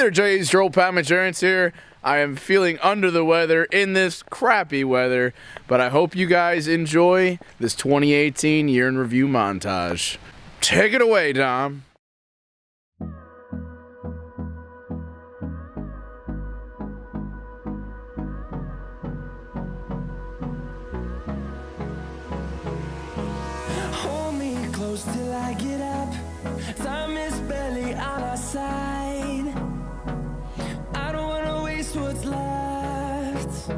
there, Jay's Droll Palm Insurance here. I am feeling under the weather in this crappy weather, but I hope you guys enjoy this 2018 year in review montage. Take it away, Dom. Hold me close till I get up. Time is barely on our side. I don't wanna waste what's left.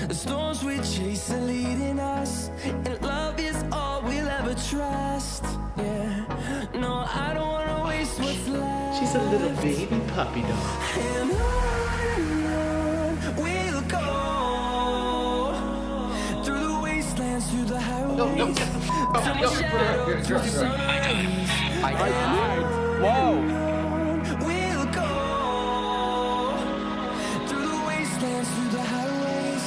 The storms we chase are leading us, and love is all we'll ever trust. Yeah, no, I don't wanna waste what's left. She's a little baby puppy dog. And on we'll go, through the wastelands, through the highways. No, Till my shadow to the sun rays. Whoa. We'll go through the wastelands, through the highways.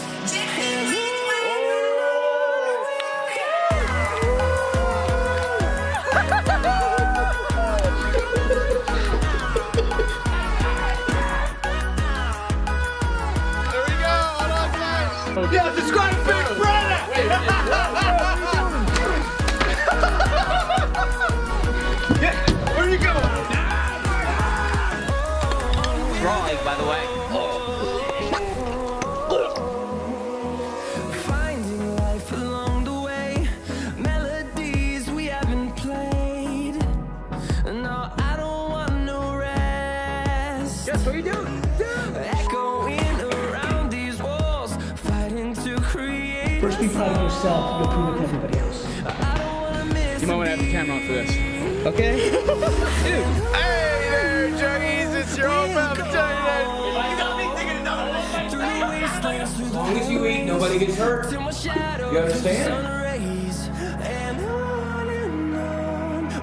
There we go. Yeah, subscribe to Big Brother! Where are you going? Drawing, by the way. Finding life along the way, melodies we haven't played. No, I don't want no rest. Yes, what are you doing? Echoing around these walls, fighting to create. First be proud of yourself, you'll prove it to everybody else. I don't wanna miss. You might want to have the camera on for this. Okay. Hey there, Juggies. It's your old pal, Through the wastelands, through the As long as you eat, nobody gets hurt. till my shadow You understand? to the sun rays. And on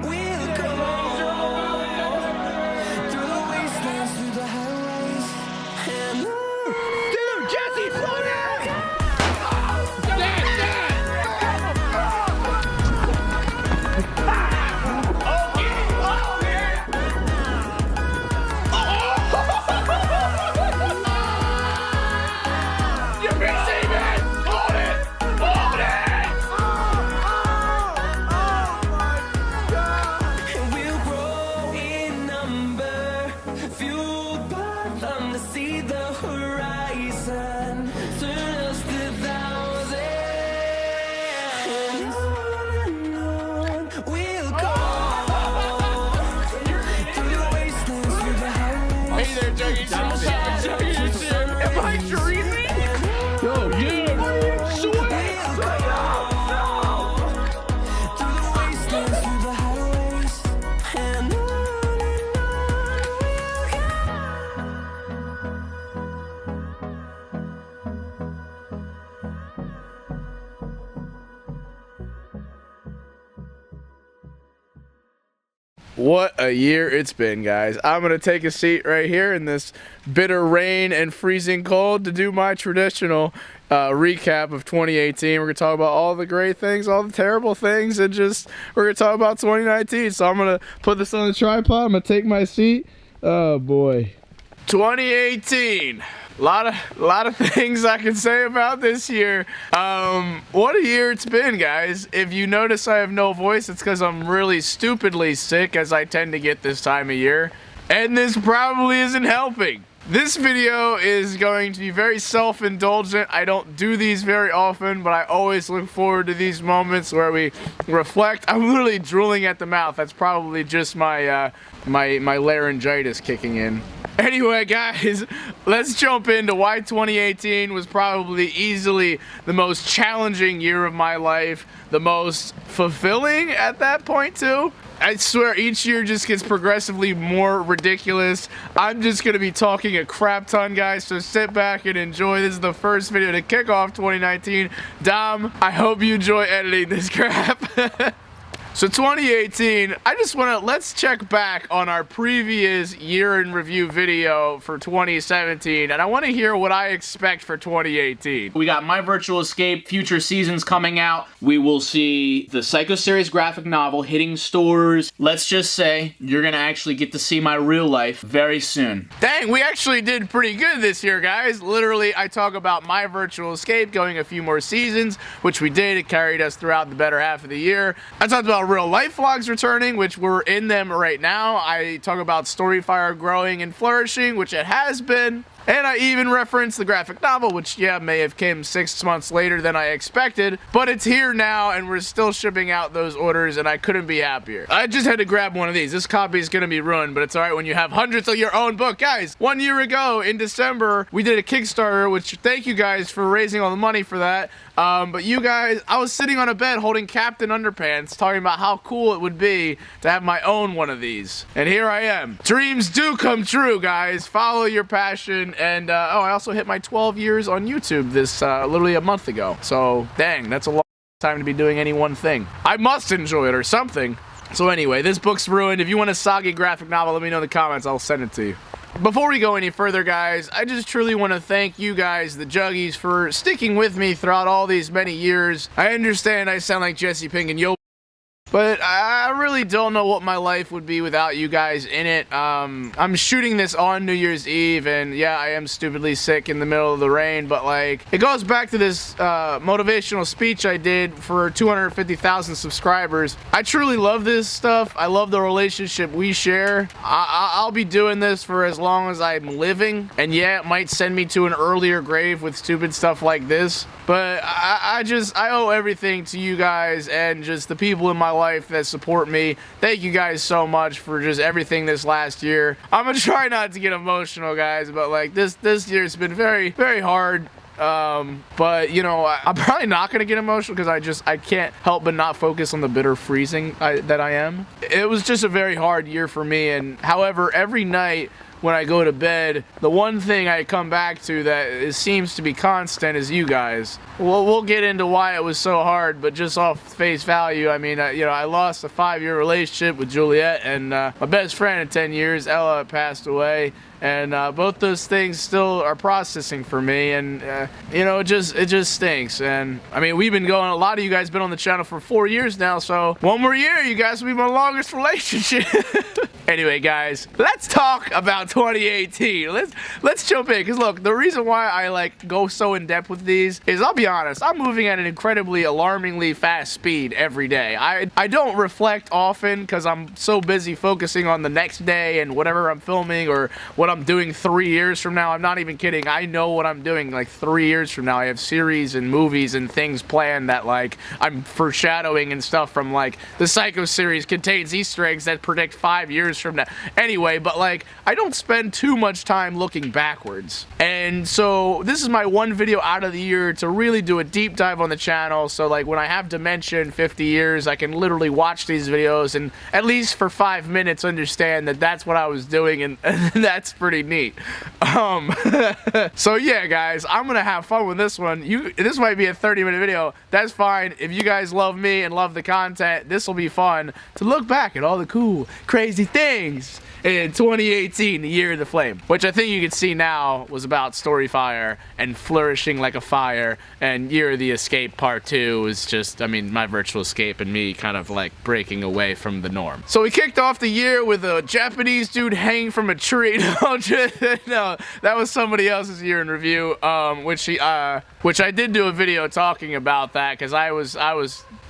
we'll go through the wastelands, through the highways. And on. Dude, Jesse, slow down! We'll grow in number, fueled by them to see the horizon, turn us to thousands. And on we'll go through the wastelands, through the highways. Hey there, Juggies. Am I dreaming? Yo, yeah. Through the wastelands, through the highways. And on we'll What a year it's been, guys. I'm going to take a seat right here in this bitter rain and freezing cold to do my traditional recap of 2018. We're going to talk about all the great things, all the terrible things, and just we're going to talk about 2019. So I'm going to put this on the tripod. I'm going to take my seat. Oh, boy. 2018. A lot of things I can say about this year. What a year it's been, guys. If you notice I have no voice, it's because I'm really stupidly sick, as I tend to get this time of year. And this probably isn't helping. This video is going to be very self-indulgent. I don't do these very often, but I always look forward to these moments where we reflect. I'm literally drooling at the mouth. That's probably just my my laryngitis kicking in. Anyway, guys, let's jump into why 2018 was probably easily the most challenging year of my life, the most fulfilling at that point too. I swear each year just gets progressively more ridiculous. I'm just going to be talking a crap ton, guys, so sit back and enjoy. This is the first video to kick off 2019. Dom, I hope you enjoy editing this crap. So 2018, I just want to, let's check back on our previous year in review video for 2017, and I want to hear what I expect for 2018. We got My Virtual Escape future seasons coming out. We will see the Psycho series graphic novel hitting stores. Let's just say you're gonna actually get to see my real life very soon. Dang, we actually did pretty good this year, guys. Literally, I talk about My Virtual Escape going a few more seasons, which we did. It carried us throughout the better half of the year. I talked about real life vlogs returning, which we're in them right now. I talk about Storyfire growing and flourishing, which it has been. And I even referenced the graphic novel, which, yeah, may have came 6 months later than I expected, but it's here now, and we're still shipping out those orders, and I couldn't be happier. I just had to grab one of these. This copy is gonna be ruined, but it's alright when you have hundreds of your own book. Guys, 1 year ago, in December, we did a Kickstarter, which, thank you guys for raising all the money for that. But you guys, I was sitting on a bed holding Captain Underpants, talking about how cool it would be to have my own one of these. And here I am. Dreams do come true, guys. Follow your passion. And, oh, I also hit my 12 years on YouTube this, literally a month ago. So, dang, that's a long time to be doing any one thing. I must enjoy it or something. So anyway, this book's ruined. If you want a soggy graphic novel, let me know in the comments. I'll send it to you. Before we go any further, guys, I just truly want to thank you guys, the Juggies, for sticking with me throughout all these many years. I understand I sound like Jesse Pink and Yo, but I really don't know what my life would be without you guys in it. I'm shooting this on New Year's Eve, and yeah, I am stupidly sick in the middle of the rain, but like, it goes back to this motivational speech I did for 250,000 subscribers. I truly love this stuff. I love the relationship we share. I'll be doing this for as long as I'm living, and yeah, it might send me to an earlier grave with stupid stuff like this, but I owe everything to you guys and just the people in my life that support me. Thank you guys so much for just everything this last year. I'm gonna try not to get emotional, guys, but like this year's been very, very hard. But you know, I'm probably not gonna get emotional because I can't help but not focus on the bitter freezing that I am. It was just a very hard year for me, and however, every night when I go to bed, the one thing I come back to that seems to be constant is you guys. We'll get into why it was so hard, but just off face value, I mean, you know, I lost a 5-year relationship with Juliet, and my best friend of 10 years, Ella, passed away. And both those things still are processing for me, and you know, it just stinks. And I mean, we've been going, a lot of you guys been on the channel for 4 years now, so 1 more year, you guys will be my longest relationship. Anyway, guys, let's talk about 2018. Let's jump in, because look, the reason why I like go so in depth with these is, I'll be honest, I'm moving at an incredibly alarmingly fast speed every day. I don't reflect often because I'm so busy focusing on the next day and whatever I'm filming or what I'm doing 3 years from now. I'm not even kidding. I know what I'm doing like 3 years from now. I have series and movies and things planned that like I'm foreshadowing and stuff from, like the Psycho series contains Easter eggs that predict 5 years from now. Anyway, but like I don't spend too much time looking backwards. And so this is my one video out of the year to really do a deep dive on the channel. So like when I have dementia in 50 years, I can literally watch these videos and at least for 5 minutes understand that that's what I was doing, and that's pretty neat. So yeah, guys, I'm gonna have fun with this one. This might be a 30-minute video. That's fine. If you guys love me and love the content, this will be fun to look back at all the cool, crazy things in 2018, the year of the flame, which I think you can see now was about Storyfire and flourishing like a fire, and Year of the Escape Part 2 was just, I mean, my virtual escape and me kind of like breaking away from the norm. So we kicked off the year with a Japanese dude hanging from a tree. No, that was somebody else's year in review, which I did do a video talking about that because I was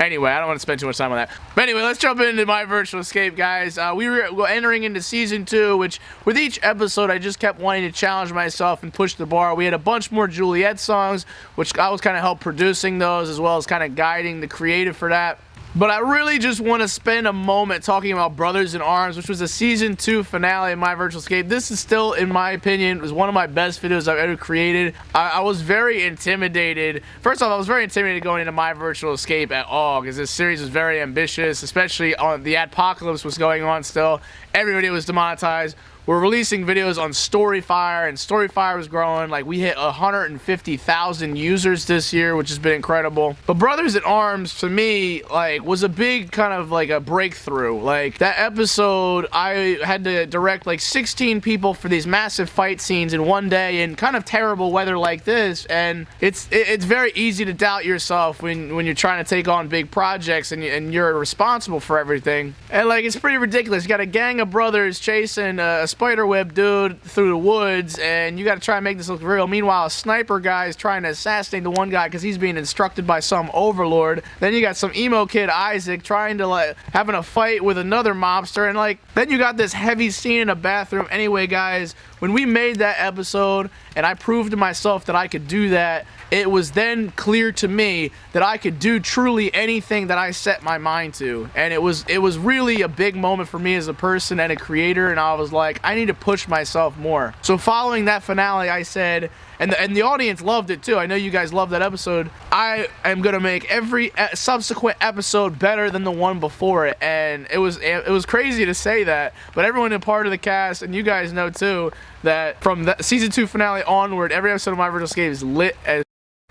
anyway, I don't want to spend too much time on that. But anyway, let's jump into my virtual escape, guys. We were entering into season 2, which with each episode I just kept wanting to challenge myself and push the bar. We had a bunch more Juliet songs, which I was kind of help producing those as well as kind of guiding the creative for that. But I really just want to spend a moment talking about Brothers in Arms, which was a season 2 finale of my virtual escape. This is still, in my opinion, was one of my best videos I've ever created. I was very intimidated. First off, I was very intimidated going into my virtual escape at all because this series was very ambitious, especially on the apocalypse was going on still. Everybody was demonetized. we're releasing videos on Storyfire, and Storyfire was growing. Like, we hit 150,000 users this year, which has been incredible. But Brothers in Arms, to me, like, was a big kind of like a breakthrough. Like, that episode, I had to direct like 16 people for these massive fight scenes in one day in kind of terrible weather like this, and it's very easy to doubt yourself when you're trying to take on big projects and you're responsible for everything. And like, it's pretty ridiculous. You got a gang of brothers chasing a spiderweb dude through the woods, and you got to try and make this look real. Meanwhile, a sniper guy is trying to assassinate the one guy because he's being instructed by some overlord. Then you got some emo kid Isaac trying to like having a fight with another mobster, and like then you got this heavy scene in a bathroom. Anyway, guys, when we made that episode and I proved to myself that I could do that, it was then clear to me that I could do truly anything that I set my mind to. And it was really a big moment for me as a person and a creator, and I was like, I need to push myself more. So following that finale, I said, and the audience loved it too. I know you guys loved that episode. I am gonna make every subsequent episode better than the one before it. And it was crazy to say that, but everyone in part of the cast, and you guys know too, that from the season 2 finale onward, every episode of My Virtual Escape is lit as,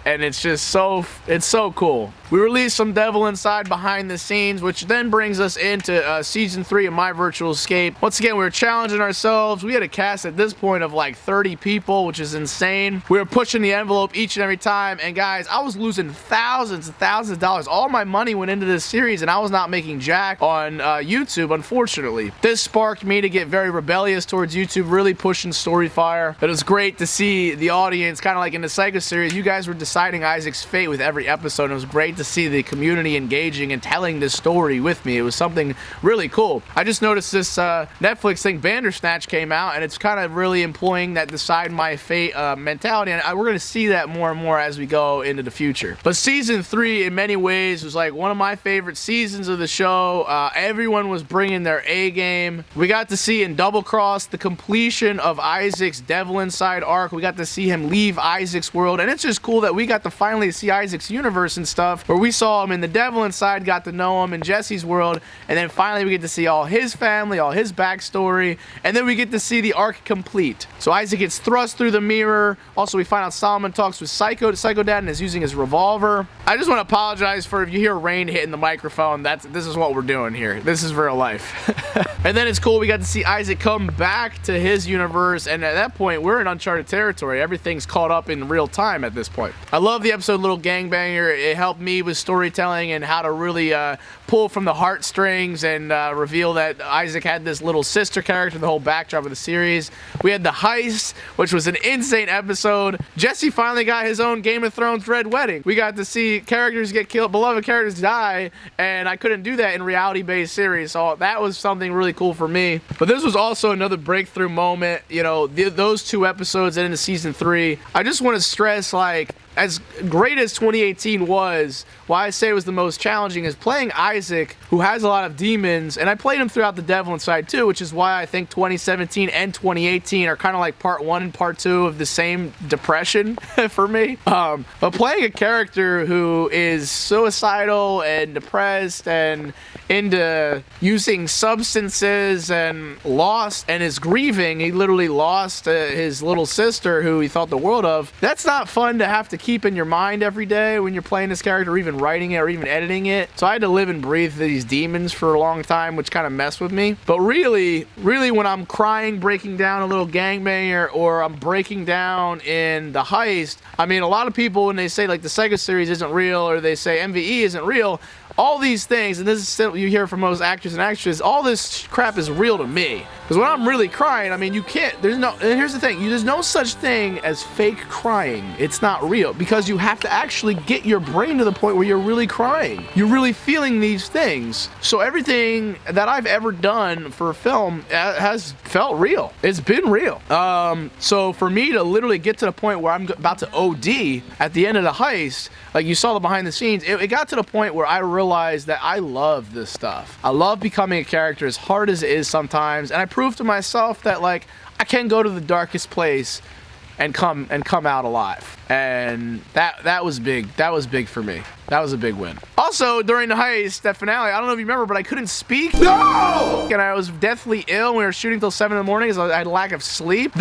and it's just so cool. We released some Devil Inside behind the scenes, which then brings us into season 3 of My Virtual Escape. Once again, we were challenging ourselves. We had a cast at this point of like 30 people, which is insane. We were pushing the envelope each and every time, and guys, I was losing thousands and thousands of dollars. All my money went into this series, and I was not making jack on YouTube, unfortunately. This sparked me to get very rebellious towards YouTube, really pushing Storyfire. It was great to see the audience, kind of like in the Psycho series. You guys were deciding Isaac's fate with every episode, and it was great to see the community engaging and telling this story with me. It was something really cool. I just noticed this Netflix thing, Bandersnatch, came out, and it's kind of really employing that decide my fate mentality, and we're going to see that more and more as we go into the future. But season 3 in many ways was like one of my favorite seasons of the show. Everyone was bringing their A game. We got to see in Double Cross the completion of Isaac's Devil Inside arc. We got to see him leave Isaac's world, and it's just cool that we got to finally see Isaac's universe and stuff, where we saw him in the Devil Inside, got to know him in Jesse's world, and then finally we get to see all his family, all his backstory, and then we get to see the arc complete. So Isaac gets thrust through the mirror. Also, we find out Solomon talks with Psycho Dad and is using his revolver. I just want to apologize for if you hear rain hitting the microphone. This is what we're doing here. This is real life. And then it's cool, we got to see Isaac come back to his universe, and at that point we're in uncharted territory. Everything's caught up in real time at this point. I love the episode Little Gangbanger. It helped me with storytelling and how to really pull from the heartstrings and reveal that Isaac had this little sister character, the whole backdrop of the series. We had the heist, which was an insane episode. Jesse finally got his own Game of Thrones Red Wedding. We got to see characters get killed, beloved characters die, and I couldn't do that in reality-based series, so that was something really cool for me. But this was also another breakthrough moment, you know, those 2 episodes and into season 3. I just want to stress, like, as great as 2018 was, why I say it was the most challenging is playing Isaac, who has a lot of demons, and I played him throughout the Devil Inside too, which is why I think 2017 and 2018 are kind of like part 1 and part 2 of the same depression for me. But playing a character who is suicidal and depressed and into using substances and lost and is grieving, he literally lost his little sister who he thought the world of. That's not fun to have to keep in your mind every day when you're playing this character, or even writing it, or even editing it. So I had to live and breathe these demons for a long time, which kind of messed with me. But really when I'm crying, breaking down a Little Gangbanger, or I'm breaking down in the heist, I mean, a lot of people, when they say like the Psycho series isn't real, or they say MVE isn't real, all these things, and this is what you hear from most actors and actresses, all this crap is real to me. Because when I'm really crying, I mean, you can't, and here's the thing, there's no such thing as fake crying. It's not real, because you have to actually get your brain to the point where you're really crying. You're really feeling these things. So everything that I've ever done for film has felt real. It's been real. So for me to literally get to the point where I'm about to OD at the end of the heist, like you saw the behind the scenes, it got to the point where I realized that I love this stuff. I love becoming a character, as hard as it is sometimes, and I proved to myself that, like, I can go to the darkest place and come out alive. And that was big. That was big for me. That was a big win. Also, during the heist, that finale, I don't know if you remember, but I couldn't speak. No! And I was deathly ill. We were shooting till 7 in the morning because I had a lack of sleep.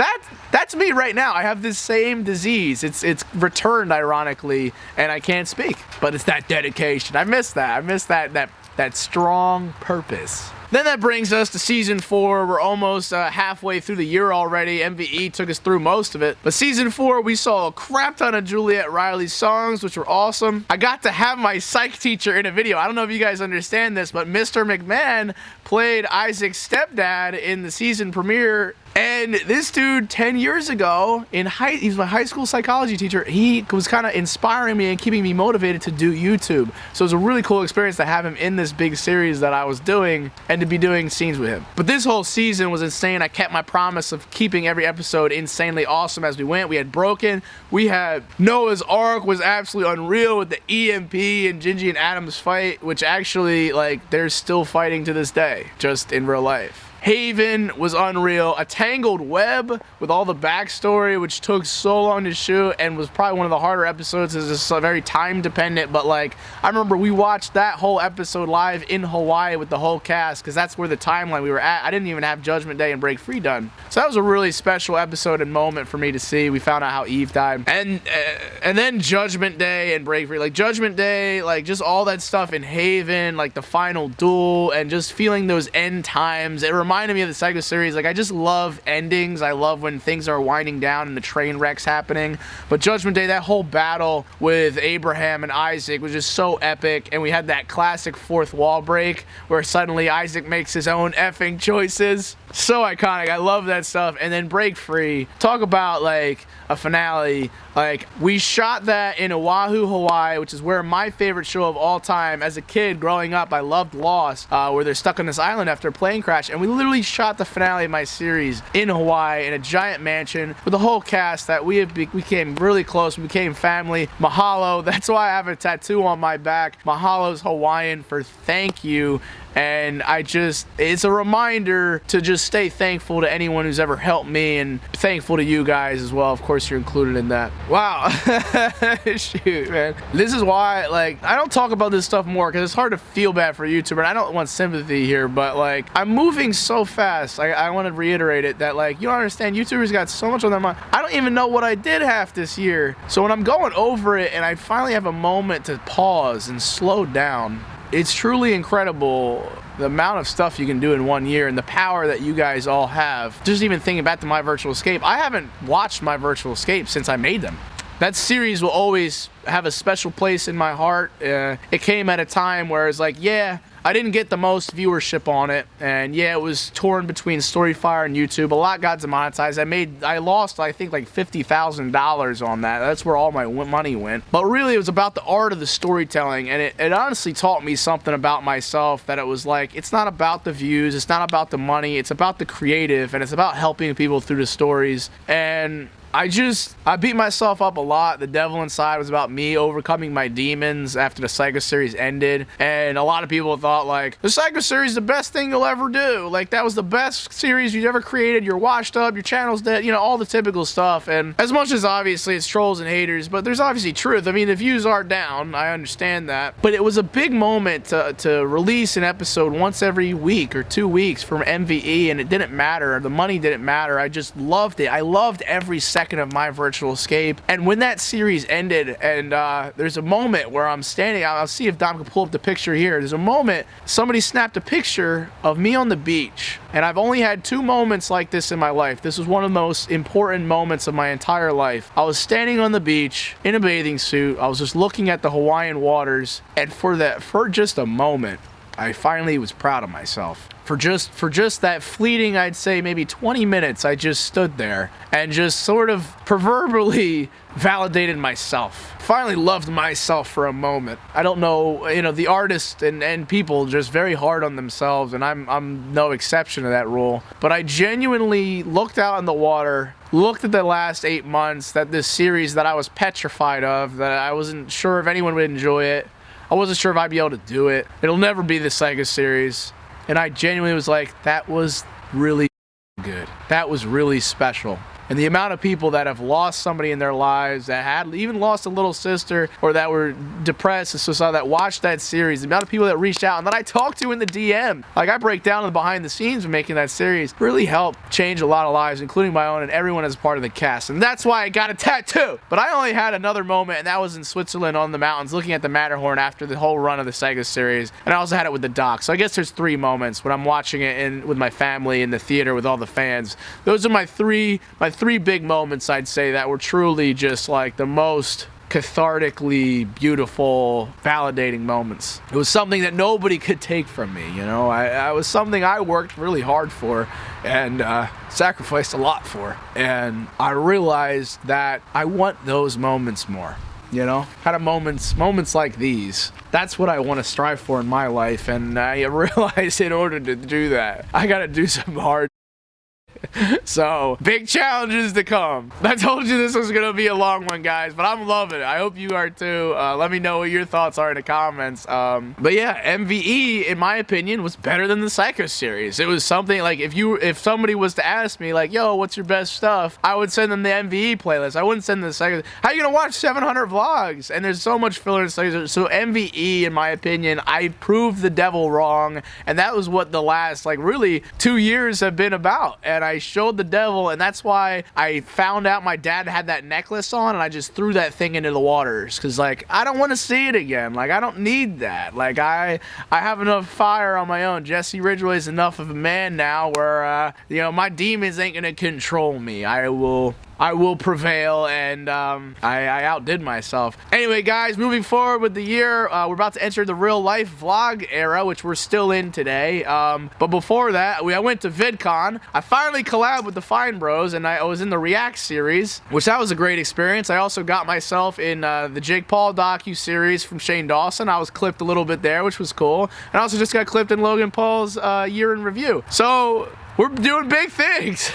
That's me right now. I have this same disease. It's returned, ironically, and I can't speak. But it's that dedication. I miss that. I miss that strong purpose. Then that brings us to season 4. We're almost halfway through the year already. MVE took us through most of it. But season 4, we saw a crap ton of Juliet Riley's songs, which were awesome. I got to have my psych teacher in a video. I don't know if you guys understand this, but Mr. McMahon played Isaac's stepdad in the season premiere. And this dude, 10 years ago, he's my high school psychology teacher. He was kind of inspiring me and keeping me motivated to do YouTube. So it was a really cool experience to have him in this big series that I was doing and to be doing scenes with him. But this whole season was insane. I kept my promise of keeping every episode insanely awesome as we went. We had Broken. We had Noah's Ark was absolutely unreal with the EMP and Gingy and Adam's fight, which actually, like, they're still fighting to this day, just in real life. Haven was unreal. A Tangled Web with all the backstory, which took so long to shoot and was probably one of the harder episodes. It's very time dependent, but like, I remember we watched that whole episode live in Hawaii with the whole cast because that's where the timeline we were at. I didn't even have Judgment Day and Break Free done. So that was a really special episode and moment for me to see. We found out how Eve died. And then Judgment Day and Break Free. Like Judgment Day, like just all that stuff in Haven, like the final duel and just feeling those end times. It reminded me of the Psycho series. Like, I just love endings. I love when things are winding down and the train wreck's happening. But Judgment Day, that whole battle with Abraham and Isaac was just so epic. And we had that classic fourth wall break where suddenly Isaac makes his own effing choices. So iconic. I love that stuff. And then Break Free. Talk about like a finale. Like, we shot that in Oahu, Hawaii, which is where my favorite show of all time. As a kid growing up, I loved Lost, where they're stuck on this island after a plane crash. And we literally shot the finale of my series in Hawaii in a giant mansion with the whole cast that we became really close. We became family. Mahalo. That's why I have a tattoo on my back. Mahalo's Hawaiian for thank you. And it's a reminder to just stay thankful to anyone who's ever helped me and thankful to you guys as well. Of course, you're included in that. Wow. Shoot, man. This is why, like, I don't talk about this stuff more because it's hard to feel bad for a YouTuber. And I don't want sympathy here, but, like, I'm moving so fast. I want to reiterate it that, like, you don't understand. YouTubers got so much on their mind. I don't even know what I did half this year. So when I'm going over it and I finally have a moment to pause and slow down, it's truly incredible the amount of stuff you can do in 1 year and the power that you guys all have. Just even thinking back to My Virtual Escape, I haven't watched My Virtual Escape since I made them. That series will always have a special place in my heart. It came at a time where it's like, yeah, I didn't get the most viewership on it, and yeah, it was torn between Storyfire and YouTube. A lot got demonetized. I lost, I think, like $50,000 on that. That's where all my money went. But really, it was about the art of the storytelling, and it honestly taught me something about myself, that it was like, it's not about the views, it's not about the money, it's about the creative, and it's about helping people through the stories. And I beat myself up a lot. The devil inside was about me overcoming my demons after the Psycho series ended. And a lot of people thought, like, the Psycho series is the best thing you'll ever do. Like, that was the best series you've ever created. You're washed up, your channel's dead, you know, all the typical stuff. And as much as obviously it's trolls and haters, but there's obviously truth. I mean, the views are down. I understand that. But it was a big moment to release an episode once every week or 2 weeks from MVE, and it didn't matter. The money didn't matter. I just loved it. I loved every second of My Virtual Escape. And when that series ended, and there's a moment where I'm standing, I'll see if Dom can pull up the picture here. There's a moment, somebody snapped a picture of me on the beach. And I've only had 2 moments like this in my life. This was one of the most important moments of my entire life. I was standing on the beach in a bathing suit. I was just looking at the Hawaiian waters. And for just a moment, I finally was proud of myself. For just that fleeting, I'd say maybe 20 minutes, I just stood there and just sort of proverbially validated myself. Finally loved myself for a moment. I don't know, you know, the artists and people just very hard on themselves, and I'm no exception to that rule. But I genuinely looked out in the water, looked at the last 8 months, that this series that I was petrified of, that I wasn't sure if anyone would enjoy it. I wasn't sure if I'd be able to do it. It'll never be the Psycho series. And I genuinely was like, that was really good. That was really special. And the amount of people that have lost somebody in their lives, that had even lost a little sister, or that were depressed and suicidal, that watched that series, the amount of people that reached out and that I talked to in the DM, like I break down the behind the scenes of making that series, really helped change a lot of lives, including my own, and everyone as part of the cast. And that's why I got a tattoo. But I only had another moment, and that was in Switzerland on the mountains looking at the Matterhorn after the whole run of the Sega series. And I also had it with the doc. So I guess there's 3 moments when I'm watching it with my family in the theater with all the fans. Those are my three big moments, I'd say, that were truly just like the most cathartically beautiful, validating moments. It was something that nobody could take from me, you know. I was something I worked really hard for and sacrificed a lot for. And I realized that I want those moments more. You know, kind of moments like these. That's what I want to strive for in my life, and I realize in order to do that, I gotta do some hard. So, big challenges to come. I told you this was gonna be a long one, guys, but I'm loving it. I hope you are too. Let me know what your thoughts are in the comments. But yeah, MVE, in my opinion, was better than the Psycho series. It was something like, if somebody was to ask me, like, yo, what's your best stuff? I would send them the MVE playlist. I wouldn't send them the Psycho. How are you gonna watch 700 vlogs? And there's so much filler in Psycho. So MVE, in my opinion, I proved the devil wrong, and that was what the last, like, really 2 years have been about. And I showed the devil, and that's why I found out my dad had that necklace on, and I just threw that thing into the waters, because, like, I don't want to see it again. Like, I don't need that. Like, I have enough fire on my own. Jesse Ridgway is enough of a man now where, you know, my demons ain't gonna control me. I will prevail, and I outdid myself. Anyway, guys, moving forward with the year, we're about to enter the real life vlog era, which we're still in today. But before that, I went to VidCon. I finally collabed with the Fine Bros, and I was in the React series, which that was a great experience. I also got myself in the Jake Paul docu-series from Shane Dawson. I was clipped a little bit there, which was cool. And I also just got clipped in Logan Paul's year in review. So we're doing big things.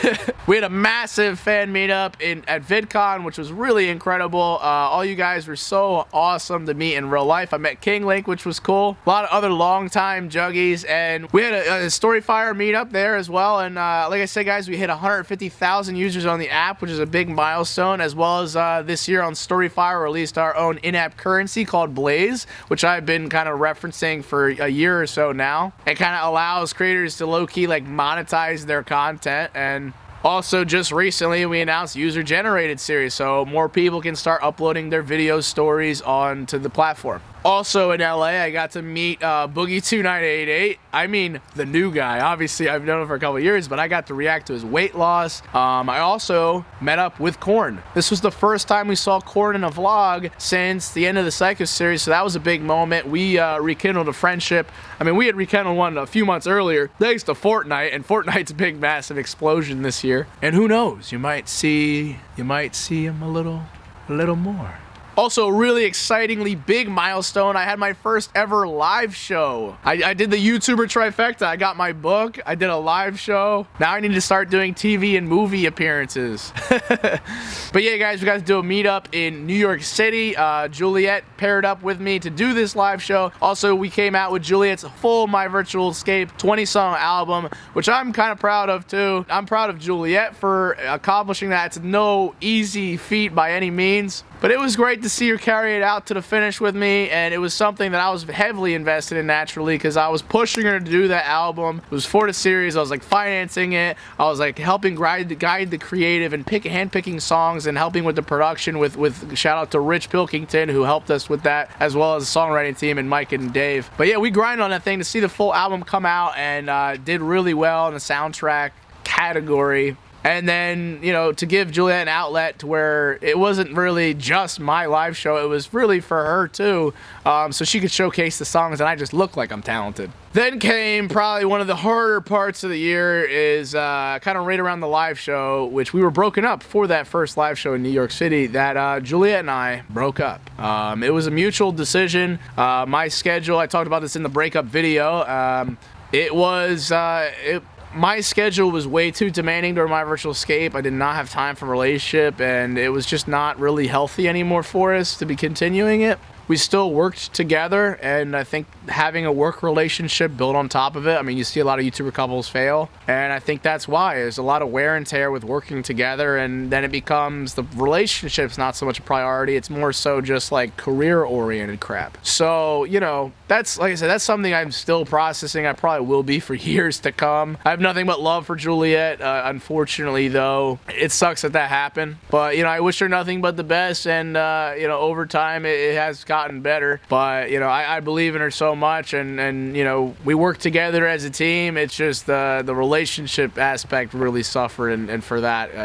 We had a massive fan meetup at VidCon, which was really incredible. All you guys were so awesome to meet in real life. I met King Link, which was cool. A lot of other longtime juggies, and we had a Storyfire meetup there as well. And like I said, guys, we hit 150,000 users on the app, which is a big milestone, as well as this year on Storyfire released our own in-app currency called Blaze, which I've been kind of referencing for a year or so now. It kind of allows creators to low-key like monetize their content. And also, just recently, we announced user-generated series, so more people can start uploading their video stories onto the platform. Also in LA, I got to meet Boogie2988. I mean, the new guy. Obviously, I've known him for a couple years, but I got to react to his weight loss. I also met up with Korn. This was the first time we saw Korn in a vlog since the end of the Psycho series, so that was a big moment. We rekindled a friendship. I mean, we had rekindled one a few months earlier, thanks to Fortnite, and Fortnite's big, massive explosion this year. And who knows? You might see him a little more. Also, really excitingly big milestone, I had my first ever live show. I did the YouTuber trifecta. I got my book, I did a live show. Now I need to start doing TV and movie appearances. But yeah, guys, we got to do a meetup in New York City. Juliet paired up with me to do this live show. Also, we came out with Juliet's full My Virtual Escape 20-song album, which I'm kind of proud of too. I'm proud of Juliet for accomplishing that. It's no easy feat by any means. But it was great to see her carry it out to the finish with me, and it was something that I was heavily invested in naturally, because I was pushing her to do that album. It was for the series. I was like financing it. I was like helping guide the creative and handpicking songs and helping with the production with shout out to Rich Pilkington, who helped us with that, as well as the songwriting team and Mike and Dave. But yeah, we grinded on that thing to see the full album come out, and did really well in the soundtrack category. And then, you know, to give Juliet an outlet to where it wasn't really just my live show, it was really for her too, so she could showcase the songs and I just look like I'm talented. Then came probably one of the harder parts of the year, is kind of right around the live show, which we were broken up for that first live show in New York City, that Juliet and I broke up. It was a mutual decision. My schedule, I talked about this in the breakup video, my schedule was way too demanding during My Virtual Escape. I did not have time for a relationship, and it was just not really healthy anymore for us to be continuing it. we still worked together, and I think having a work relationship built on top of it, I mean, you see a lot of YouTuber couples fail, and I think that's why. There's a lot of wear and tear with working together, and then it becomes the relationship's not so much a priority, it's more so just like career-oriented crap. So, you know, that's, like I said, that's something I'm still processing. I probably will be for years to come. I have nothing but love for Juliet. Unfortunately, though, it sucks that happened. But, you know, I wish her nothing but the best, and, you know, over time, it has gotten better. But, you know, I believe in her so much, and you know, we work together as a team. It's just the relationship aspect really suffered, and for that,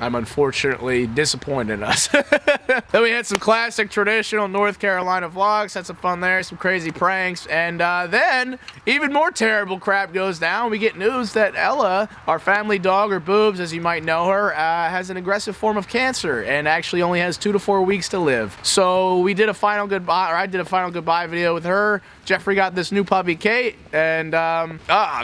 I'm unfortunately disappointed in us. Then we had some classic traditional North Carolina vlogs, had some fun there, some crazy pranks, and then even more terrible crap goes down. We get news that Ella, our family dog, or Boobs as you might know her, has an aggressive form of cancer and actually only has 2 to 4 weeks to live. So we did a final goodbye, or I did a final goodbye video with her. Jeffrey got this new puppy, Kate, and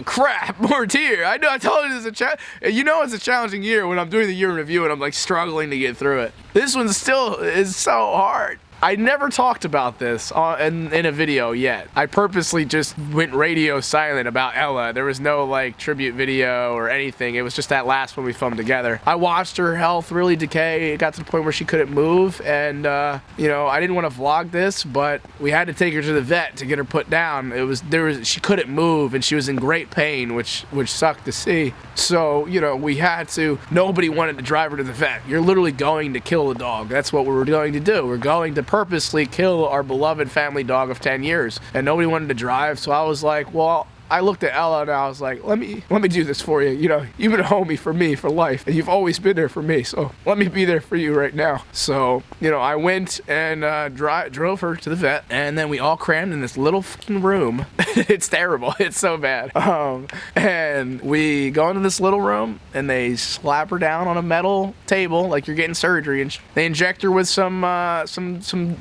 crap, more tear. I know, I told you it's it's a challenging year when I'm doing the year in review and I'm like struggling to get through it. This one still is so hard. I never talked about this in a video yet. I purposely just went radio silent about Ella. There was no like tribute video or anything. It was just that last one we filmed together. I watched her health really decay. It got to the point where she couldn't move, and you know, I didn't want to vlog this, but we had to take her to the vet to get her put down. She couldn't move and she was in great pain, which sucked to see. So, you know, we had to. Nobody wanted to drive her to the vet. You're literally going to kill the dog. That's what we were going to do. We're going to purposely kill our beloved family dog of 10 years, and nobody wanted to drive. So I was like, well, I looked at Ella and I was like, let me do this for you. You know, you've been a homie for me for life, and you've always been there for me, so let me be there for you right now. So, you know, I went and drove her to the vet, and then we all crammed in this little fucking room. It's terrible. It's so bad. And we go into this little room, and they slap her down on a metal table like you're getting surgery, and they inject her with some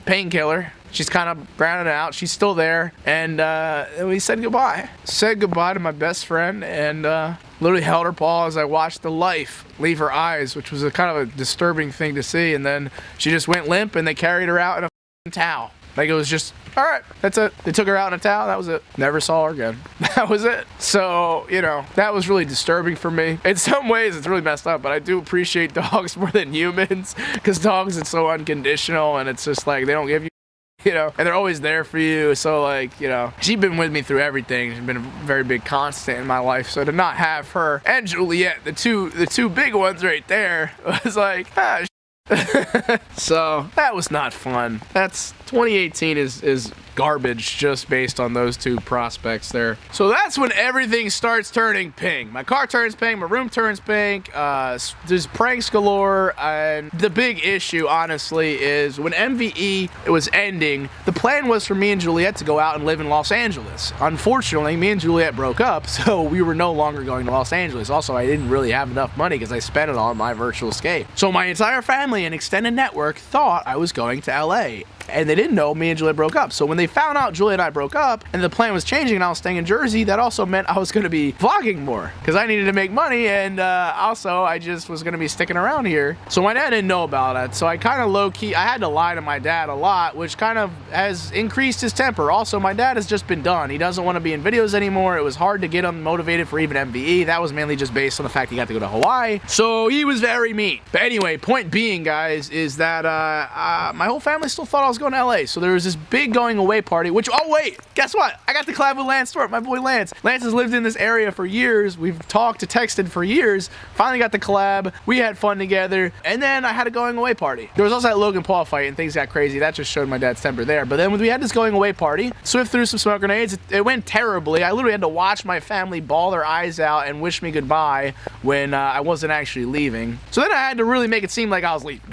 painkiller. She's kind of browning out. She's still there. And we said goodbye. Said goodbye to my best friend, and literally held her paw as I watched the life leave her eyes, which was a kind of a disturbing thing to see. And then she just went limp, and they carried her out in a towel. Like, it was just, all right, that's it. They took her out in a towel. That was it. Never saw her again. That was it. So, you know, that was really disturbing for me. In some ways, it's really messed up, but I do appreciate dogs more than humans, because dogs, it's so unconditional, and it's just like, they don't give you, you know, and they're always there for you. So, like, you know, she's been with me through everything. She's been a very big constant in my life. So to not have her and Juliet, the two big ones right there, was like, so that was not fun. That's 2018 is garbage just based on those two prospects there. So that's when everything starts turning pink. My car turns pink, my room turns pink, there's pranks galore, and the big issue, honestly, is when MVE was ending, the plan was for me and Juliet to go out and live in Los Angeles. Unfortunately, me and Juliet broke up, so we were no longer going to Los Angeles. Also, I didn't really have enough money because I spent it on my virtual escape. So my entire family and extended network thought I was going to LA. And they didn't know me and Juliet broke up. So when they found out Juliet and I broke up and the plan was changing and I was staying in Jersey, that also meant I was going to be vlogging more because I needed to make money, and also I just was going to be sticking around here. So my dad didn't know about it. So I kind of low-key, I had to lie to my dad a lot, which kind of has increased his temper. Also, my dad has just been done. He doesn't want to be in videos anymore. It was hard to get him motivated for even MVE. That was mainly just based on the fact he got to go to Hawaii. So he was very mean. But anyway, point being, guys, is that my whole family still thought I was going to LA. So there was this big going away party, which, oh wait, guess what? I got the collab with Lance Stewart, my boy Lance. Lance has lived in this area for years. We've talked, texted for years. Finally got the collab. We had fun together. And then I had a going away party. There was also that Logan Paul fight and things got crazy. That just showed my dad's temper there. But then when we had this going away party, Swift threw some smoke grenades. It went terribly. I literally had to watch my family bawl their eyes out and wish me goodbye when I wasn't actually leaving. So then I had to really make it seem like I was leaving.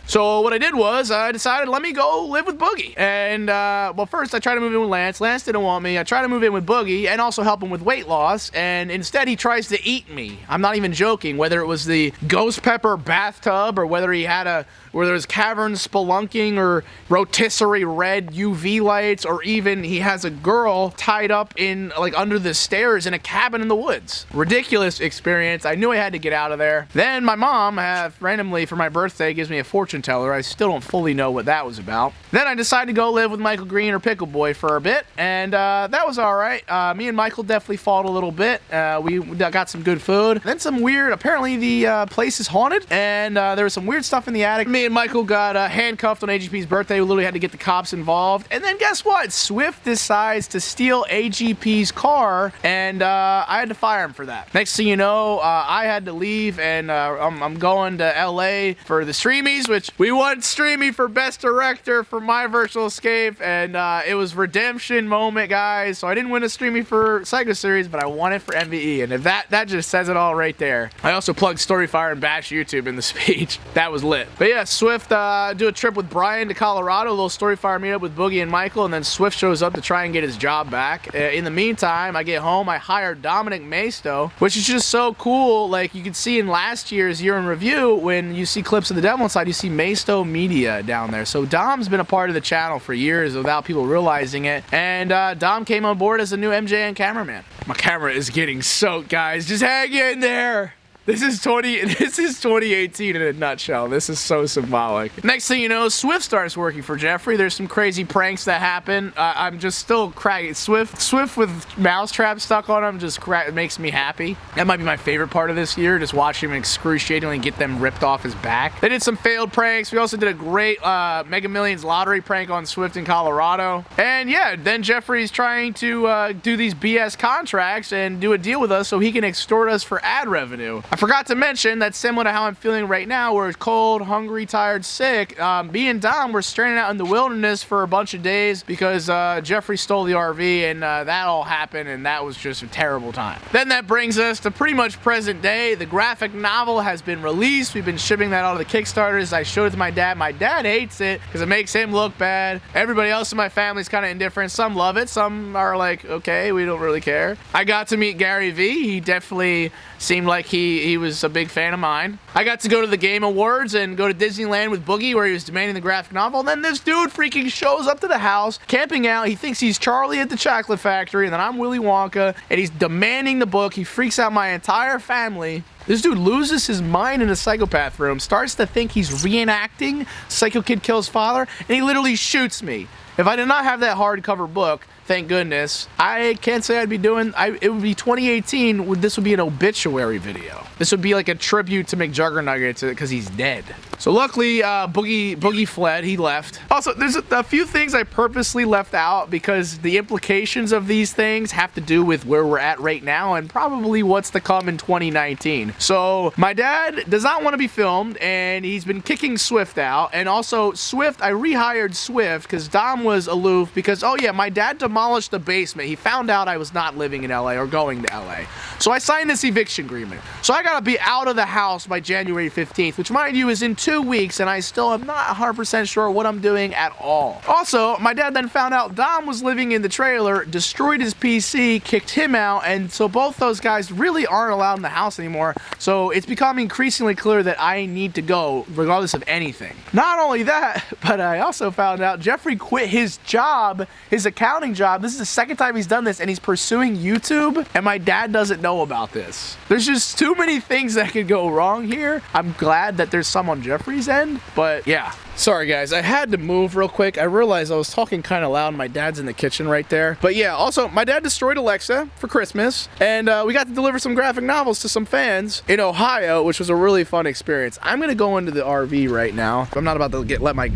So what I did was I decided, let me go live with Boogie. And well, first I tried to move in with Lance. Lance didn't want me. I tried to move in with Boogie and also help him with weight loss, and instead he tries to eat me. I'm not even joking. Whether it was the ghost pepper bathtub or whether he had where there was cavern spelunking or rotisserie red UV lights, or even he has a girl tied up in like under the stairs in a cabin in the woods. Ridiculous experience. I knew I had to get out of there. Then my mom randomly for my birthday gives me a fortune teller. I still don't fully know what that was about. Then I decided to go live with Michael Green or Pickle Boy for a bit, and that was all right. Me and Michael definitely fought a little bit. We got some good food. Then some weird, apparently the place is haunted, and there was some weird stuff in the attic. Me and Michael got handcuffed on AGP's birthday. We literally had to get the cops involved. And then guess what? Swift decides to steal AGP's car, and I had to fire him for that. Next thing you know, I had to leave, and I'm going to LA for the Streamies, which we won Streamy for Best Director for My Virtual Escape, and it was redemption moment, guys. So I didn't win a Streamy for Psycho Series, but I won it for MVE, and if that just says it all right there. I also plugged Storyfire and Bash YouTube in the speech. That was lit. But yeah, Swift do a trip with Brian to Colorado, a little Storyfire meetup with Boogie and Michael, and then Swift shows up to try and get his job back. In the meantime, I get home, I hire Dominic Maisto, which is just so cool. Like you can see in last year's year in review, when you see clips of the Devil Inside, you see Maisto Media down there. So Dom's been a part of the channel for years without people realizing it, and Dom came on board as a new MJN cameraman. My camera is getting soaked, guys. Just hang in there. This is 2018 in a nutshell. This is so symbolic. Next thing you know, Swift starts working for Jeffrey. There's some crazy pranks that happen. I'm just still cracking. Swift with mousetrap stuck on him just makes me happy. That might be my favorite part of this year, just watching him excruciatingly get them ripped off his back. They did some failed pranks. We also did a great Mega Millions lottery prank on Swift in Colorado. And yeah, then Jeffrey's trying to do these BS contracts and do a deal with us so he can extort us for ad revenue. I forgot to mention that similar to how I'm feeling right now, where it's cold, hungry, tired, sick, me and Dom were stranded out in the wilderness for a bunch of days because Jeffrey stole the RV, and that all happened, and that was just a terrible time. Then that brings us to pretty much present day. The graphic novel has been released. We've been shipping that out of the Kickstarters. I showed it to my dad. My dad hates it because it makes him look bad. Everybody else in my family is kind of indifferent. Some love it. Some are like, okay, we don't really care. I got to meet Gary V. He definitely seemed like he was a big fan of mine. I got to go to the Game Awards and go to Disneyland with Boogie, where he was demanding the graphic novel. And then this dude freaking shows up to the house, camping out. He thinks he's Charlie at the Chocolate Factory, and then I'm Willy Wonka, and he's demanding the book. He freaks out my entire family. This dude loses his mind in a psychopath room, starts to think he's reenacting Psycho Kid Kills Father, and he literally shoots me. If I did not have that hardcover book, thank goodness, I can't say I'd be doing, it would be 2018, this would be an obituary video. This would be like a tribute to McJuggernuggets because he's dead. So luckily, Boogie fled, he left. Also, there's a few things I purposely left out because the implications of these things have to do with where we're at right now and probably what's to come in 2019. So my dad does not want to be filmed, and he's been kicking Swift out. And also Swift, I rehired Swift because Dom was aloof because, oh yeah, my dad demolished the basement. He found out I was not living in LA or going to LA. So I signed this eviction agreement. So I gotta be out of the house by January 15th, which mind you is in 2 weeks, and I still am not 100% sure what I'm doing at all. Also, my dad then found out Dom was living in the trailer, destroyed his PC, kicked him out, and so both those guys really aren't allowed in the house anymore. So it's becoming increasingly clear that I need to go regardless of anything. Not only that, but I also found out Jeffrey quit his job, his accounting job. This is the second time he's done this, and he's pursuing YouTube, and my dad doesn't know about this. There's just too many things that could go wrong here. I'm glad that there's some on Jeffrey's end, but yeah. Sorry guys, I had to move real quick. I realized I was talking kind of loud. My dad's in the kitchen right there. But yeah, also my dad destroyed Alexa for Christmas, and we got to deliver some graphic novels to some fans in Ohio, which was a really fun experience. I'm gonna go into the RV right now. I'm not about to let my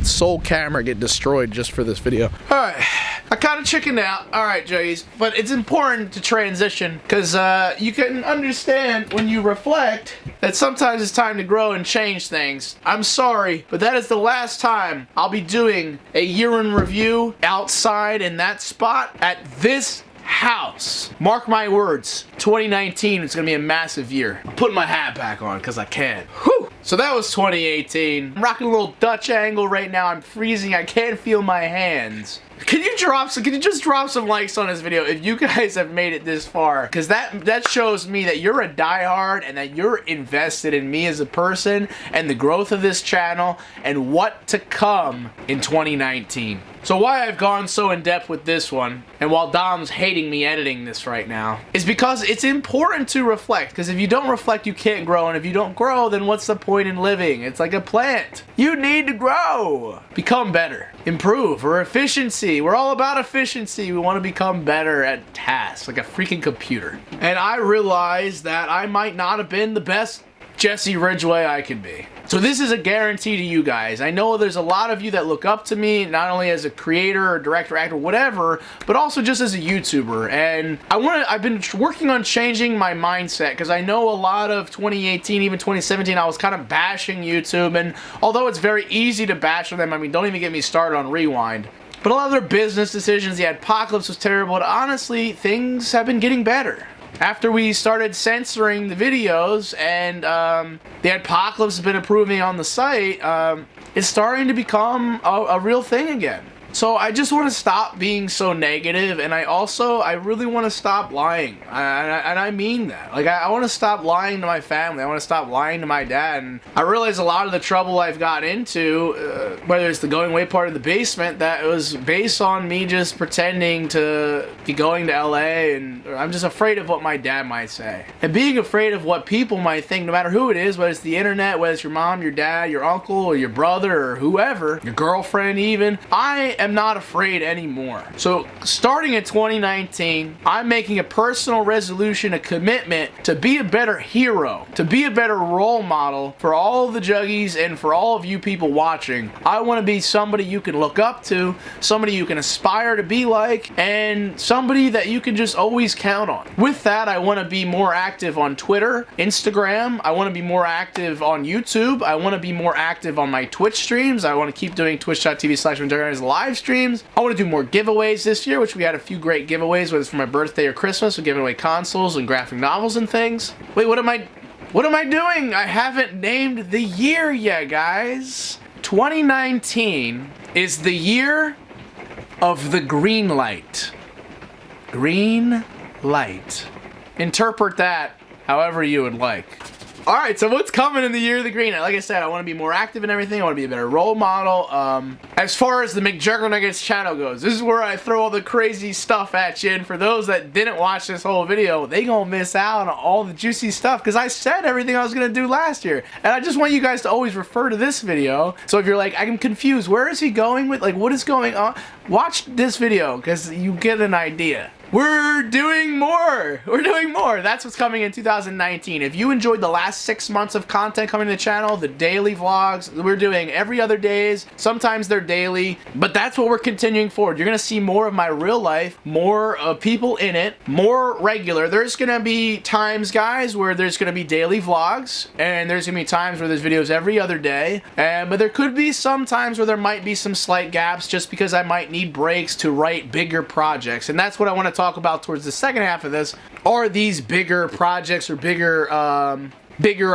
Soul camera get destroyed just for this video. All right, I kind of chickened out. All right, Juggies, but it's important to transition because you can understand when you reflect that sometimes it's time to grow and change things. I'm sorry, but that is the last time I'll be doing a year in review outside in that spot at this house. Mark my words, 2019 is gonna be a massive year. I'm putting my hat back on because I can. Whew. So that was 2018. I'm rocking a little Dutch angle right now. I'm freezing. I can't feel my hands. Can you just drop some likes on this video if you guys have made it this far? Because that shows me that you're a diehard and that you're invested in me as a person and the growth of this channel and what to come in 2019. So why I've gone so in depth with this one, and while Dom's hating me editing this right now, is because it's important to reflect. Because if you don't reflect, you can't grow, and if you don't grow, then what's the point in living? It's like a plant. You need to grow. Become better. Improve. Or efficiency. We're all about efficiency. We want to become better at tasks, like a freaking computer. And I realized that I might not have been the best Jesse Ridgway I could be. So this is a guarantee to you guys. I know there's a lot of you that look up to me, not only as a creator or director, actor, whatever, but also just as a YouTuber. And I've been working on changing my mindset, because I know a lot of 2018, even 2017, I was kind of bashing YouTube. And although it's very easy to bash them, I mean, don't even get me started on RiDGiD. But a lot of their business decisions, the Apocalypse was terrible, but honestly, things have been getting better. After we started censoring the videos and the Apocalypse has been improving on the site, it's starting to become a real thing again. So I just want to stop being so negative, and I really want to stop lying, and I mean that. Like, I want to stop lying to my family. I want to stop lying to my dad, and I realize a lot of the trouble I've got into, whether it's the going away part of the basement, that it was based on me just pretending to be going to LA, and I'm just afraid of what my dad might say. And being afraid of what people might think, no matter who it is, whether it's the internet, whether it's your mom, your dad, your uncle, or your brother, or whoever, your girlfriend even, I am not afraid anymore. So starting in 2019, I'm making a personal resolution, a commitment to be a better hero, to be a better role model for all the juggies and for all of you people watching. I want to be somebody you can look up to, somebody you can aspire to be like, and somebody that you can just always count on. With that, I want to be more active on Twitter, Instagram. I want to be more active on YouTube. I want to be more active on my Twitch streams. I want to keep doing twitch.tv/MCJUGGERNUGGETS live streams. I want to do more giveaways this year, which we had a few great giveaways, whether it's for my birthday or Christmas. We're giving away consoles and graphic novels and things. Wait, what am I doing? I haven't named the year yet, guys. 2019 is the year of the green light. Green light. Interpret that however you would like. Alright, so what's coming in the year of the green light? Like I said, I want to be more active in everything. I want to be a better role model. As far as the McJuggerNuggets channel goes, this is where I throw all the crazy stuff at you. And for those that didn't watch this whole video, they gonna miss out on all the juicy stuff, because I said everything I was gonna do last year. And I just want you guys to always refer to this video. So if you're like, I'm confused, where is he going with, like, what is going on? Watch this video, because you get an idea. We're doing more. We're doing more. That's what's coming in 2019. If you enjoyed the last 6 months of content coming to the channel, the daily vlogs, we're doing every other days. Sometimes they're daily, but that's what we're continuing forward. You're going to see more of my real life, more people in it, more regular. There's going to be times, guys, where there's going to be daily vlogs, and there's going to be times where there's videos every other day. But there could be some times where there might be some slight gaps, just because I might need breaks to write bigger projects. And that's what I want to talk about towards the second half of this, are these bigger projects or bigger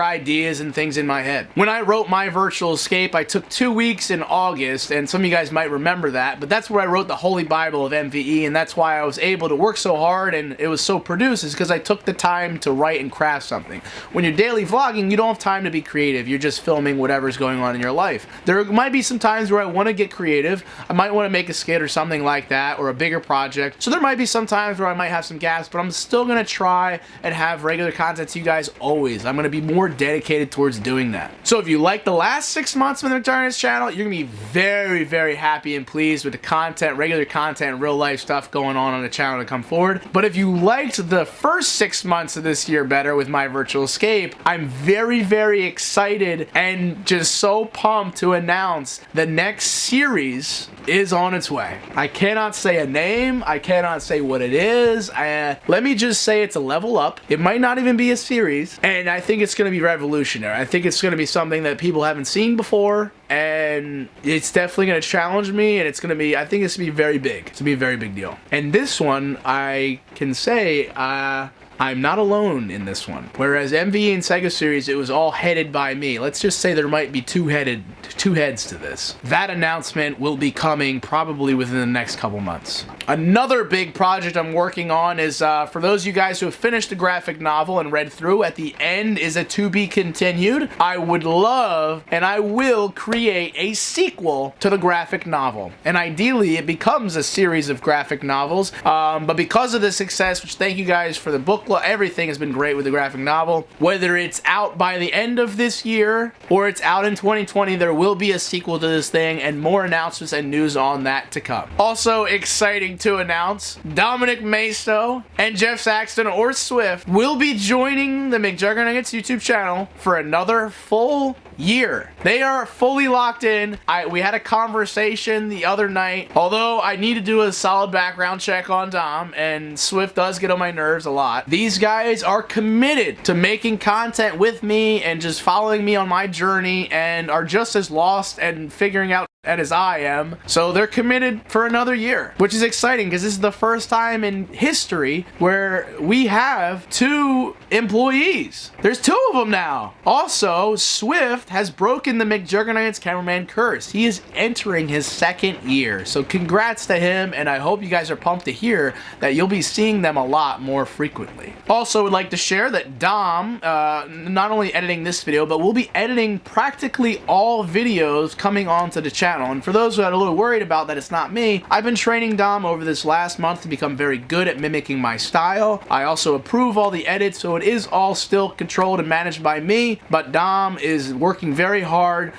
ideas and things in my head. When I wrote My Virtual Escape, I took 2 weeks in August, and some of you guys might remember that, but that's where I wrote the Holy Bible of MVE, and that's why I was able to work so hard and it was so produced, is because I took the time to write and craft something. When you're daily vlogging, you don't have time to be creative. You're just filming whatever's going on in your life. There might be some times where I want to get creative. I might want to make a skit or something like that, or a bigger project. So there might be some times where I might have some gaps, but I'm still going to try and have regular content to you guys always. I'm going to be more dedicated towards doing that. So if you like the last 6 months of the McJuggerNuggets channel, you're gonna be very, very happy and pleased with the content, regular content, real life stuff going on the channel to come forward. But if you liked the first 6 months of this year better with My Virtual Escape, I'm very, very excited and just so pumped to announce the next series is on its way. I cannot say a name. I cannot say what it is. Let me just say it's a level up. It might not even be a series, and I think think it's going to be revolutionary. I think it's going to be something that people haven't seen before, and it's definitely going to challenge me, and it's going to be, I think it's going to be very big. It's going to be a very big deal. And this one, I can say, I'm not alone in this one. Whereas MVE and Sega Series, it was all headed by me. Let's just say there might be two heads to this. That announcement will be coming probably within the next couple months. Another big project I'm working on is, for those of you guys who have finished the graphic novel and read through, at the end is a to be continued. I would love, and I will create a sequel to the graphic novel. And ideally, it becomes a series of graphic novels. But because of the success, which thank you guys for the book, everything has been great with the graphic novel. Whether it's out by the end of this year or it's out in 2020, there will be a sequel to this thing and more announcements and news on that to come. Also exciting to announce, Dominic Maisto and Jeff Saxton or Swift will be joining the McJuggernuggets YouTube channel for another full year. They are fully locked in. We had a conversation the other night, although I need to do a solid background check on Dom, and Swift does get on my nerves a lot. These guys are committed to making content with me and just following me on my journey, and are just as lost and figuring out as I am. So they're committed for another year, which is exciting because this is the first time in history where we have 2 employees. There's 2 of them now. Also, Swift has broken the McJuggernuggets cameraman curse. He is entering his 2nd year. So congrats to him, and I hope you guys are pumped to hear that you'll be seeing them a lot more frequently. Also, would like to share that Dom, not only editing this video, but will be editing practically all videos coming onto the channel. And for those who are a little worried about that it's not me, I've been training Dom over this last month to become very good at mimicking my style. I also approve all the edits, so it is all still controlled and managed by me, but Dom is working very hard,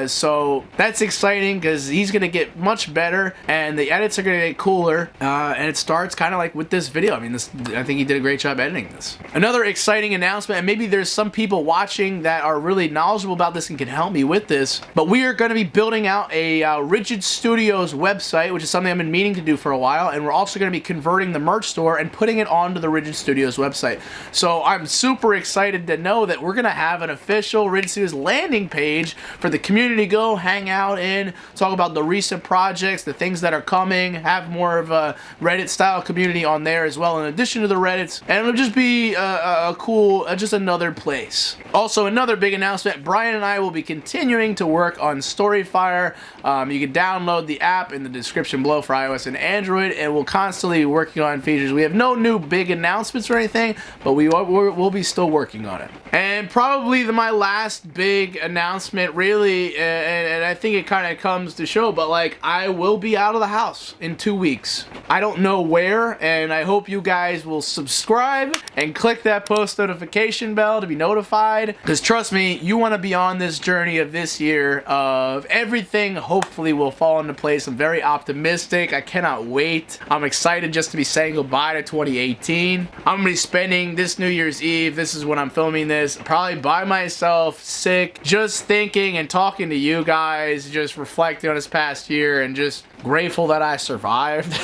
so that's exciting because he's going to get much better and the edits are going to get cooler, and it starts kind of like with this video. I mean, I think he did a great job editing this. Another exciting announcement, and maybe there's some people watching that are really knowledgeable about this and can help me with this, but we are going to be building out a RiDGiD STUDiOS website, which is something I've been meaning to do for a while, and we're also going to be converting the merch store and putting it onto the RiDGiD STUDiOS website. So I'm super excited to know that we're going to have an official RiDGiD STUDiOS landing page for the community to go hang out in, talk about the recent projects, the things that are coming, have more of a Reddit style community on there as well in addition to the Reddits, and it'll just be a cool, just another place. Also, another big announcement, Brian and I will be continuing to work on Storyfire. You can download the app in the description below for iOS and Android, and we'll constantly be working on features. We have no new big announcements or anything, but we'll be still working on it. And probably my last big announcement, really, and I think it kind of comes to show, but like, I will be out of the house in 2 weeks. I don't know where, and I hope you guys will subscribe and click that post notification bell to be notified, because trust me, you want to be on this journey of this year of everything hopefully will fall into place. I'm very optimistic. I cannot wait. I'm excited just to be saying goodbye to 2018. I'm going to be spending this New Year's Eve, this is when I'm filming this, probably by myself, sick, just thinking and talking to you guys, just reflecting on this past year and just grateful that I survived.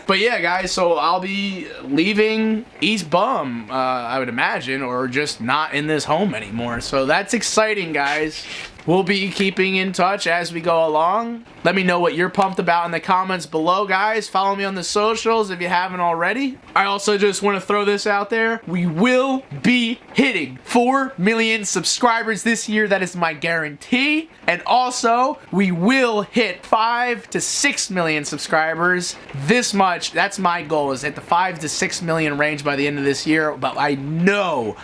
But yeah, guys, so I'll be leaving East Bum, I would imagine, or just not in this home anymore. So that's exciting, guys. We'll be keeping in touch as we go along. Let me know what you're pumped about in the comments below, guys. Follow me on the socials if you haven't already. I also just want to throw this out there. We will be hitting 4 million subscribers this year. That is my guarantee. And also, we will hit 5 to 6 million subscribers this much. That's my goal, is hit the 5 to 6 million range by the end of this year. But I know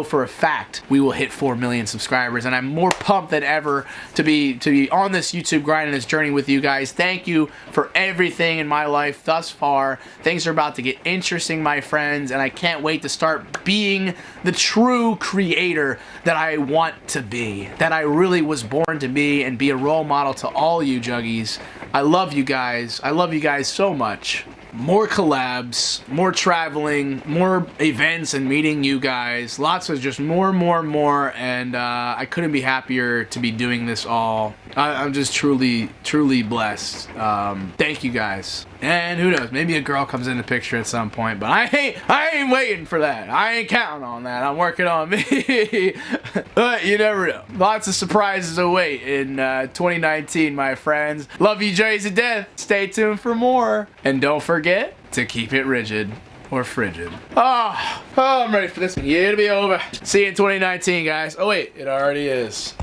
for a fact we will hit 4 million subscribers, and I'm more pumped than ever to be on this YouTube grind and this journey with you guys. Thank you for everything in my life thus far. Things are about to get interesting, my friends, and I can't wait to start being the true creator that I want to be, that I really was born to be, and be a role model to all you juggies. I love you guys. I love you guys so much. More collabs, more traveling, more events and meeting you guys. Lots of just more, and I couldn't be happier to be doing this all I'm just truly blessed. Thank you guys. And who knows, maybe a girl comes in the picture at some point, but I ain't waiting for that. I ain't counting on that. I'm working on me. But you never know. Lots of surprises await in 2019, my friends. Love you, Jays to death. Stay tuned for more. And don't forget to keep it rigid or frigid. Oh, I'm ready for this year to be over. See you in 2019, guys. Oh wait, it already is.